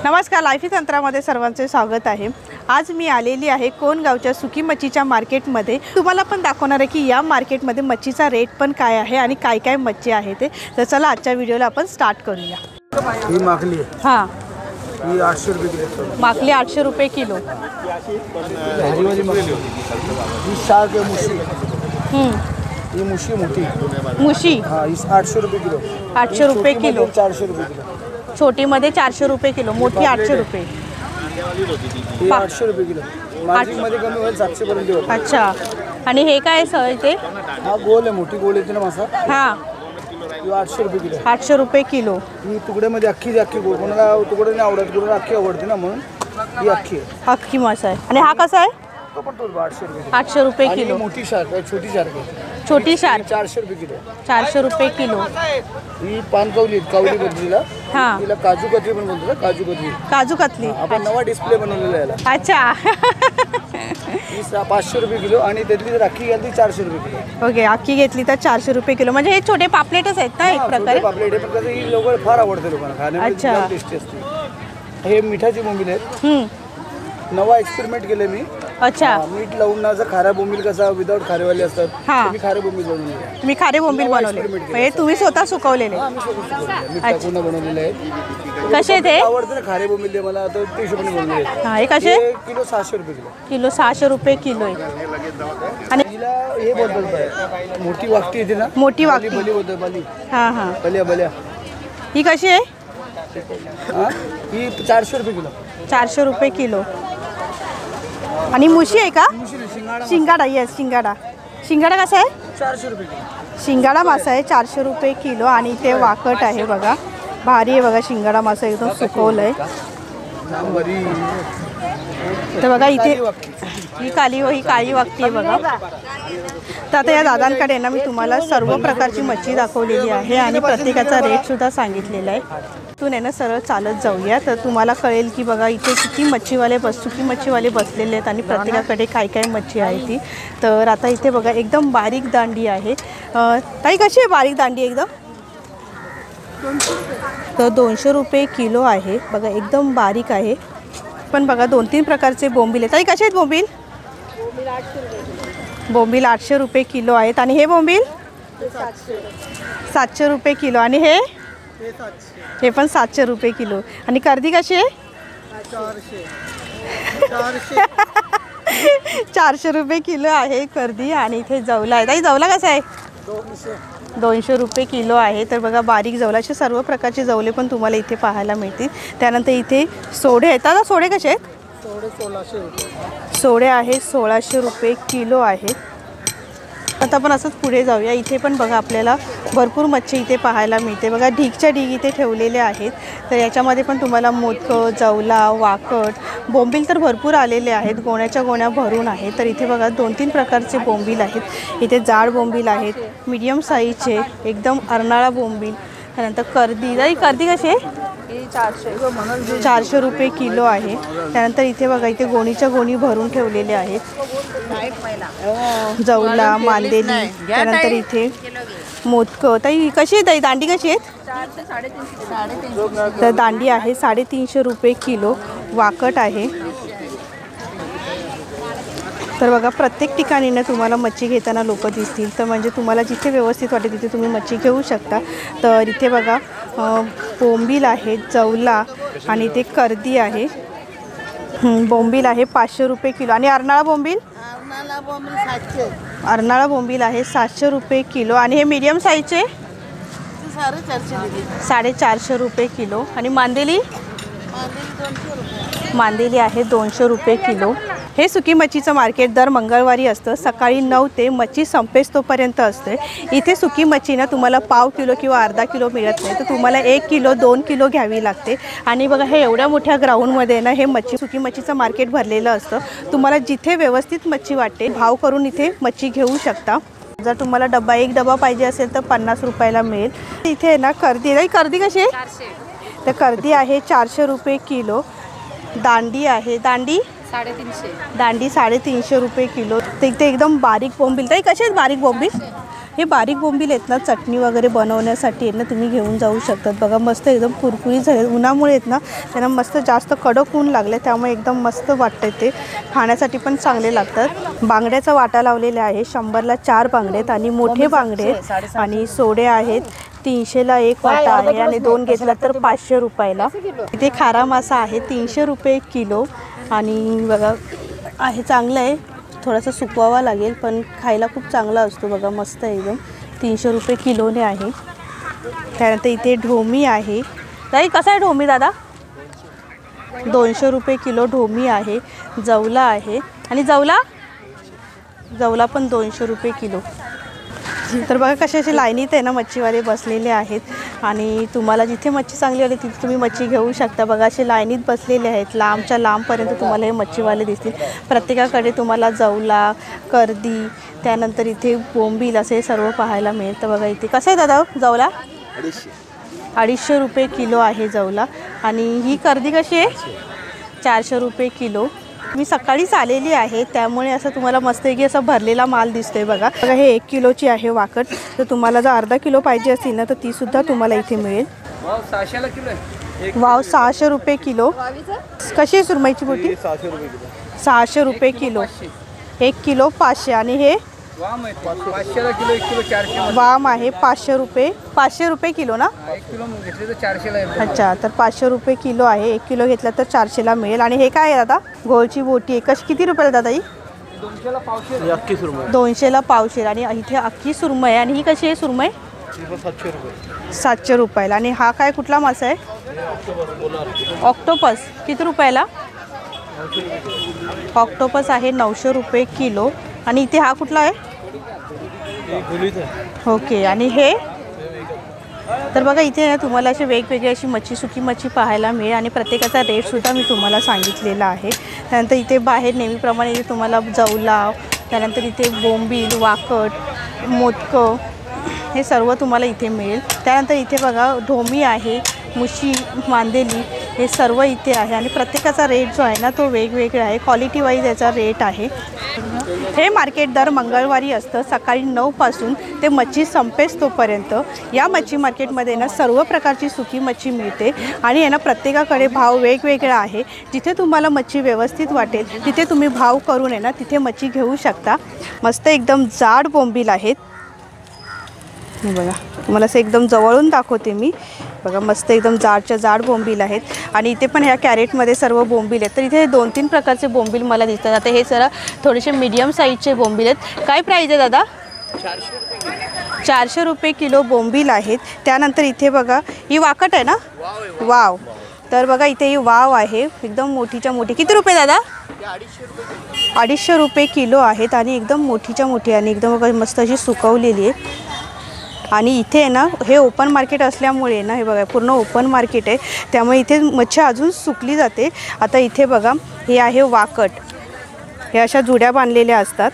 नमस्कार, लाईफी तंत्रामध्ये सर्वांचे स्वागत आहे। आज मी आलेली आहे कोणगावच्या सुकी मच्छीच्या मार्केटमध्ये। तुम्हाला पण दाखवणार आहे की या मार्केटमध्ये मच्छीचा रेट पण काय आहे आणि काय काय मच्छी आहे ते। तर चला आजच्या व्हिडिओला आपण स्टार्ट करूया। ही माकली हां, ही 800 रुपये किलो। माकली 800 रुपये किलो। ही शार्क आहे मुशी। ही मुशी मोठी मुशी हां, ही 800 रुपये किलो। 800 रुपये किलो। 400 रुपये किलो। छोटी मध्ये 400 रुपये किलो, मोठी 800 रुपये। ही 800 रुपये किलो। मार्जिन मध्ये कमी होईल 700 पर्यंत होईल। अच्छा, आणि हे काय सर ते? हा गोल आहे, मोठी गोल येते ना मासा। हां, ही 800 रुपये किलो। 800 रुपये किलो। ही तुकड्यामध्ये अख्खी गोल, कोणाला तुकडे नाही आवडत, कोणाला अख्खी आवडते ना, म्हणून ही अख्खी आहे। अख्खी मासा आहे। आणि हा कसा आहे? तो पण 800 रुपये किलो। 800 रुपये आणि किलो। मोठी शार्क आहे, छोटी शार्क आहे। छोटी शार्क 400 रुपये किलो। 400 रुपये किलो। ही पानकवली कावली बदलीला। हां, तिला काजू कतली पण म्हणतो ना, काजू कतली। काजू कतली। आपण नवा डिस्प्ले बनवलेला आहे याला। अच्छा ही 500 रुपये किलो आणि त्यातली जर अख्खी घ्याल ती 400 रुपये किलो। ओके, अख्खी घेतली तर 400 रुपये किलो। म्हणजे हे छोटे पापलेटच आहेत ना एक प्रकारे? पापलेट आहे, पण कसं ही लोक फार आवडते लोकांना खाण्यामध्ये, अच्छा। खूप टेस्टी असते। हे मिठाची बोंबील आहेत। नवा एक्सपेरिमेंट केले मी। अच्छा, मीठ लावून ना, जर खाऱ्या बोंबील कसा विदाऊट खारेवाले असतात, हां। तर मी खारे बोंबील बनवले। मी खारे बोंबील बनवले, हे तुम्ही स्वतः सुकवलेले? मीठ टाकून बनवलेले आहेत। कसे ते? आवडते ना खारे बोंबील, ते मला तर ते हिशोबाने बनवले आहेत। हां, हे कसे? किलो 600 रुपये किलो। किलो 600 रुपये किलो आहे। आणि हिला हे बोलतात, मोठी वाकटी येते ना, मोठी वाकटी। बली बोलतात, बली हां हां, बल्या। ही कशी आहे? हां, ही 400 रुपये किलो। 400 रुपये किलो। आणि मुशी आहे का? शिंगाडा, येस शिंगाडा। शिंगाडा कसा आहे? 400 रुपये किलो। शिंगाडा मासा आहे 400 रुपये किलो। आणि ते वाकट आहे बघा, भारी आहे बघा, शिंगाडा मासा एकदम सुकवलं आहे। तर बघा इथे ही काळी वाकटी आहे बघा। तर आता या दादांकडे ना मी तुम्हाला सर्व प्रकारची मच्छी दाखवलेली आहे आणि प्रत्येकाचा रेटसुद्धा सांगितलेला आहे। इथून आहे ना सरळ चालत जाऊया, तर तुम्हाला कळेल की बघा इथे किती सुकी मच्छीवाले बसलेले आहेत आणि प्रत्येकाकडे काय काय मच्छी आहे ती। तर आता इथे बघा एकदम बारीक दांडी आहे। ताई कशी आहे बारीक दांडी एकदम? तर 200 रुपये किलो आहे बघा, एकदम बारीक आहे। पण बघा 2-3 प्रकारचे बोंबील आहेत। ताई कसे आहेत बोंबील? बोंबील 800 रुपये किलो आहेत। आणि हे बोंबील 700 रुपये किलो। आणि हे पण 700 रुपये किलो। आणि कर्दी कशी आहे? 400 रुपये किलो आहे कर्दी। आणि इथे जवला आहे। ताई जवला कसा आहे? 200 रुपये किलो आहे। तर बघा बारीक जवला, असे सर्व प्रकारचे जवले पण तुम्हाला इथे पाहायला मिळतील। त्यानंतर इथे सोडे आहेत। आता सोडे कसे आहेत? सोडे 1600 रुपये। सोडे आहे 1600 रुपये किलो आहे। आता आपण असंच पुढे जाऊया। इथे पण बघा आपल्याला भरपूर मच्छी इथे पाहायला मिळते बघा, ढीगच्या ढीग इथे ठेवलेले आहेत। तर याच्यामध्ये पण तुम्हाला मोदकं, जवला, वाकट, बोंबील तर भरपूर आलेले आहेत, गोण्याच्या गोण्या भरून आहेत। तर इथे बघा 2-3 प्रकारचे बोंबील आहेत। इथे जाड बोंबील आहेत, मीडियम साईजचे, एकदम अर्नाळा बोंबील। त्यानंतर कर्दी कशी आहे? 400 रुपये किलो आहे। त्यानंतर इथे बघा इथे गोणीच्या गोणी भरून ठेवलेले आहेत, जवला, मांदेली। त्यानंतर इथे मोदकं। ताई कशी आहे ताई? दांडी कशी आहेत? तर दांडी आहे 350 रुपये किलो। वाकट आहे। तर बघा प्रत्येक ठिकाणी ना तुम्हाला मच्छी घेताना लोक दिसतील, तर म्हणजे तुम्हाला जिथे व्यवस्थित वाटेल तिथे तुम्ही मच्छी घेऊ शकता। तर इथे बघा बोंबील आहे, जवला आणि ते कर्दी आहे। बोंबील आहे 500 रुपये किलो। आणि अर्नाळा बोंबील? अर्नाळा बोंबील आहे 700 रुपये किलो। आणि हे मीडियम साईजचे 450 रुपये किलो। आणि मांदेली? मांदेली आहे 200 रुपये किलो। हे सुकी मच्छीचं मार्केट दर मंगळवारी असतं, सकाळी 9 ते मच्छी संपेस तोपर्यंत असते। इथे सुकी मच्छी ना तुम्हाला पाव किलो किंवा अर्धा किलो मिळत नाही, तर तुम्हाला 1 किलो 2 किलो घ्यावी लागते। आणि बघा हे एवढ्या मोठ्या ग्राउंडमध्ये ना हे सुकी मच्छीचं मार्केट भरलेलं असतं। तुम्हाला जिथे व्यवस्थित मच्छी वाटते भाव करून इथे मच्छी घेऊ शकता। जर तुम्हाला एक डबा पाहिजे असेल तर 50 रुपयाला मिळेल। इथे ना कर्दी कशी आहे? तर कर्दी आहे 400 रुपये किलो। दांडी आहे, दांडी 350 रुपये किलो। ते एकदम बारीक बोंबील। ताई कसे आहेत बारीक बोंबील? हे बारीक बोंबील आहेत ना, चटणी वगैरे बनवण्यासाठी आहेत ना, तुम्ही घेऊन जाऊ शकतात. बघा मस्त एकदम कुरकुरीत झाले. उन्हामुळे आहेत ना त्यांना मस्त जास्त कडक ऊन लागले, त्यामुळे एकदम मस्त वाटते. ते खाण्यासाठी पण चांगले लागतात. बांगड्याचा वाटा लावलेला आहे. 100ला 4 बांगडे आहेत आणि मोठे बांगडे आहेत. आणि सोडे आहेत 300ला 1 वाटा आहे आणि 2 घेतला तर 500 रुपयाला. इथे खारा मासा आहे 300 रुपये किलो. आणि बघा आहे चांगलं आहे, थोडासा सुकवावा लागेल पण खायला खूप चांगला असतो. बघा मस्त आहे एकदम. 300 रुपये किलोने आहे. त्यानंतर इथे ढोमी आहे. ताई कसा आहे ढोमी दादा? 200 रुपये किलो ढोमी आहे. जवला आहे आणि जवला पण 200 रुपये किलो. तर बघा कसे असे लाईनीत आहे ना मच्छीवाले बसलेले आहेत. आणि तुम्हाला जिथे मच्छी चांगली आली तिथे तुम्ही मच्छी घेऊ शकता. बघा असे लाईनीत बसलेले आहेत. लांबच्या लांबपर्यंत तुम्हाला हे मच्छीवाले दिसतील. प्रत्येकाकडे तुम्हाला जवला, कर्दी, त्यानंतर इथे बोंबील असे सर्व पाहायला मिळेल. तर बघा इथे कसं आहे दादा जवला? 250 रुपये किलो आहे जवला. आणि ही कर्दी कशी आहे? 400 रुपये किलो. मी सकाळीच आलेली आहे त्यामुळे असं तुम्हाला मस्तपैकी असा भरलेला माल दिसतोय. बघा हे 1 किलोची आहे वाकट. तर तुम्हाला जर अर्धा किलो पाहिजे असेल ना तर ती सुद्धा तुम्हाला इथे मिळेल. वाव 600 रुपये किलो. कशी आहे सुरमईची बोटी? 600 रुपये किलो. 1 किलो 500. आणि हे वाम आहे 500 रुपये. 500 रुपये किलो ना? 1 किलो घेतले तर 400ला. अच्छा, तर 500 रुपये किलो आहे. 1 किलो घेतला तर 400ला मिळेल. आणि हे काय आहे दादा? गोळची बोटी आहे. कशी किती रुपयाला दादा ही? 200ला पावशेर. अख्खी सुरमई 200ला पावशेर. आणि इथे अख्खी सुरमई आहे. आणि ही कशी आहे सुरमई? 700 रुपये. 700 रुपयाला. आणि हा काय कुठला मासा आहे? ऑक्टोपस. किती रुपयाला? ऑक्टोपस आहे 900 रुपये किलो. आणि इथे हा कुठला आहे? ओके. आणि हे तर बघा इथे ना तुम्हाला असे वेगवेगळे अशी मच्छी, सुकी मच्छी पाहायला मिळेल. आणि प्रत्येकाचा रेटसुद्धा मी तुम्हाला सांगितलेला आहे. त्यानंतर इथे बाहेर नेहमीप्रमाणे इथे तुम्हाला जवला, त्यानंतर इथे बोंबील, वाकट, मोदकं हे सर्व तुम्हाला इथे मिळेल. त्यानंतर इथे बघा ढोमी आहे, मुशी, मांदेली हे सर्व इथे आहे. आणि प्रत्येकाचा रेट जो आहे ना तो वेगवेगळा आहे. क्वालिटी वाईज याचा रेट आहे. हे मार्केट दर मंगळवारी असतं सकाळी 9 पासून ते मच्छी संपेस तोपर्यंत. या मच्छी मार्केटमध्ये ना सर्व प्रकारची सुकी मच्छी मिळते. आणि आहे ना प्रत्येकाकडे भाव वेगवेगळा आहे. जिथे तुम्हाला मच्छी व्यवस्थित वाटेल तिथे तुम्ही भाव करून आहे ना तिथे मच्छी घेऊ शकता. मस्त एकदम जाड बोंबील आहेत. बघा तुम्हाला असं एकदम जवळून दाखवते मी. बघा मस्त एकदम जाडच्या जाड बोंबील आहेत. आणि इथे पण ह्या कॅरेटमध्ये सर्व बोंबील आहेत. तर इथे 2-3 प्रकारचे बोंबील मला दिसतात. आता हे जरा थोडेसे मीडियम साईजचे बोंबील आहेत. काय प्राईज आहे दादा? 400 रुपये किलो बोंबील आहेत. त्यानंतर इथे बघा ही वाकट आहे ना? वाव. तर बघा इथे ही वाव आहे एकदम मोठीच्या मोठी. किती रुपये दादा? 250 रुपये किलो आहेत. आणि एकदम मोठीच्या मोठी आणि एकदम बघा मस्त अशी सुकवलेली आहे. आणि इथे आहे ना हे ओपन मार्केट असल्यामुळे ना हे बघा पूर्ण ओपन मार्केट आहे त्यामुळे इथे मच्छी अजून सुकली जाते. आता इथे बघा हे आहे वाकट. हे अशा जुड्या बांधलेल्या असतात.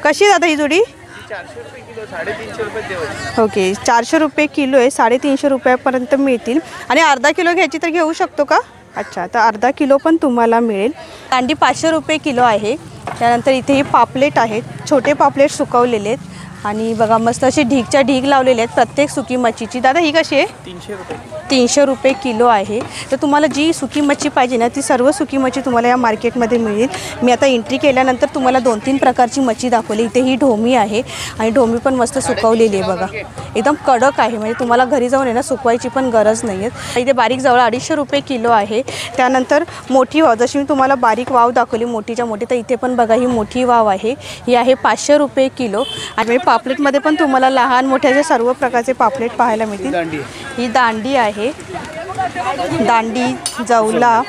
कशी दादा ही जुडी? 400 रुपये किलो. 350 रुपये देऊ. ओके 400 रुपये किलो आहे. 350 रुपयापर्यंत मिळतील. आणि अर्धा किलो घ्यायची तर घेऊ शकतो का? अच्छा, तर अर्धा किलो पण तुम्हाला मिळेल. अंडी 500 रुपये किलो आहे. त्यानंतर इथे ही पापलेट आहेत. छोटे पापलेट सुकवलेले आहेत. आणि बघा मस्त असे ढीगच्या ढीग लावलेले आहेत प्रत्येक सुकी मच्छीची. दादा ही कशी आहे? 300 रुपये. 300 रुपये किलो आहे. तर तुम्हाला जी सुकी मच्छी पाहिजे ना ती सर्व सुकी मच्छी तुम्हाला या मार्केटमध्ये मिळेल. मी आता एंट्री केल्यानंतर तुम्हाला 2-3 प्रकारची मच्छी दाखवली. इथे ही ढोमी आहे आणि ढोमी पण मस्त सुकवलेली आहे. बघा एकदम कडक आहे म्हणजे तुम्हाला घरी जाऊन आहे ना सुकवायची पण गरज नाही आहे. इथे बारीक जवळ 250 रुपये किलो आहे. त्यानंतर मोठी वाव, जशी मी तुम्हाला बारीक वाव दाखवली मोठीच्या मोठी, तर इथे पण बघा ही मोठी वाव आहे. ही आहे 500 रुपये किलो. आणि पापलेटमध्ये पण तुम्हाला लहान मोठ्याचे सर्व प्रकारचे पापलेट पाहायला मिळतील. ही दांडी आहे. दांडी, जवला,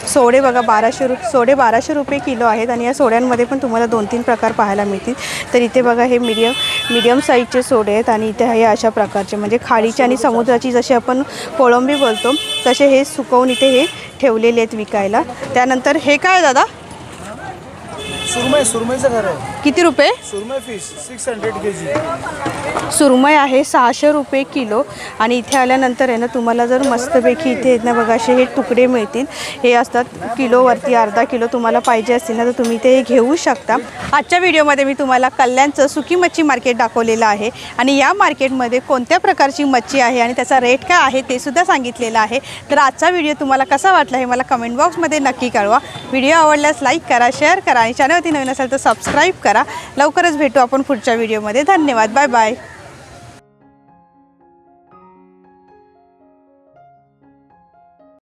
सोडे बघा 1200 रुपये किलो आहेत. आणि या सोड्यांमध्ये पण तुम्हाला 2-3 प्रकार पाहायला मिळतील. तर इथे बघा हे मीडियम साईजचे सोडे आहेत. आणि इथे हे अशा प्रकारचे म्हणजे खाडीची आणि समुद्राची जशी आपण कोळंबी बोलतो तसे हे सुकवून इथे हे ठेवलेले आहेत विकायला. त्यानंतर हे काय दादा? सुरमईचं घर आहे. किती रुपये? सुरमई फिश 600 kg. सुरमई आहे 600 रुपये किलो. आणि इथे आल्यानंतर आहे ना तुम्हाला जर मस्तपैकी इथे आहेत ना बघा असे हे तुकडे मिळतील. हे असतात किलोवरती, अर्धा किलो तुम्हाला पाहिजे असतील ना तर तुम्ही ते घेऊ शकता. आजच्या व्हिडिओमध्ये मी तुम्हाला कल्याणचं सुकी मच्छी मार्केट दाखवलेलं आहे आणि या मार्केटमध्ये कोणत्या प्रकारची मच्छी आहे आणि त्याचा रेट काय आहे ते सुद्धा सांगितलेलं आहे. तर आजचा व्हिडिओ तुम्हाला कसा वाटला हे मला कमेंट बॉक्समध्ये नक्की कळवा. व्हिडिओ आवडल्यास लाईक करा, शेअर करा आणि चॅनलवरती नवीन असेल तर सबस्क्राईब करा. लवकरच भेटू आपण पुढच्या व्हिडिओमध्ये. धन्यवाद. Bye bye.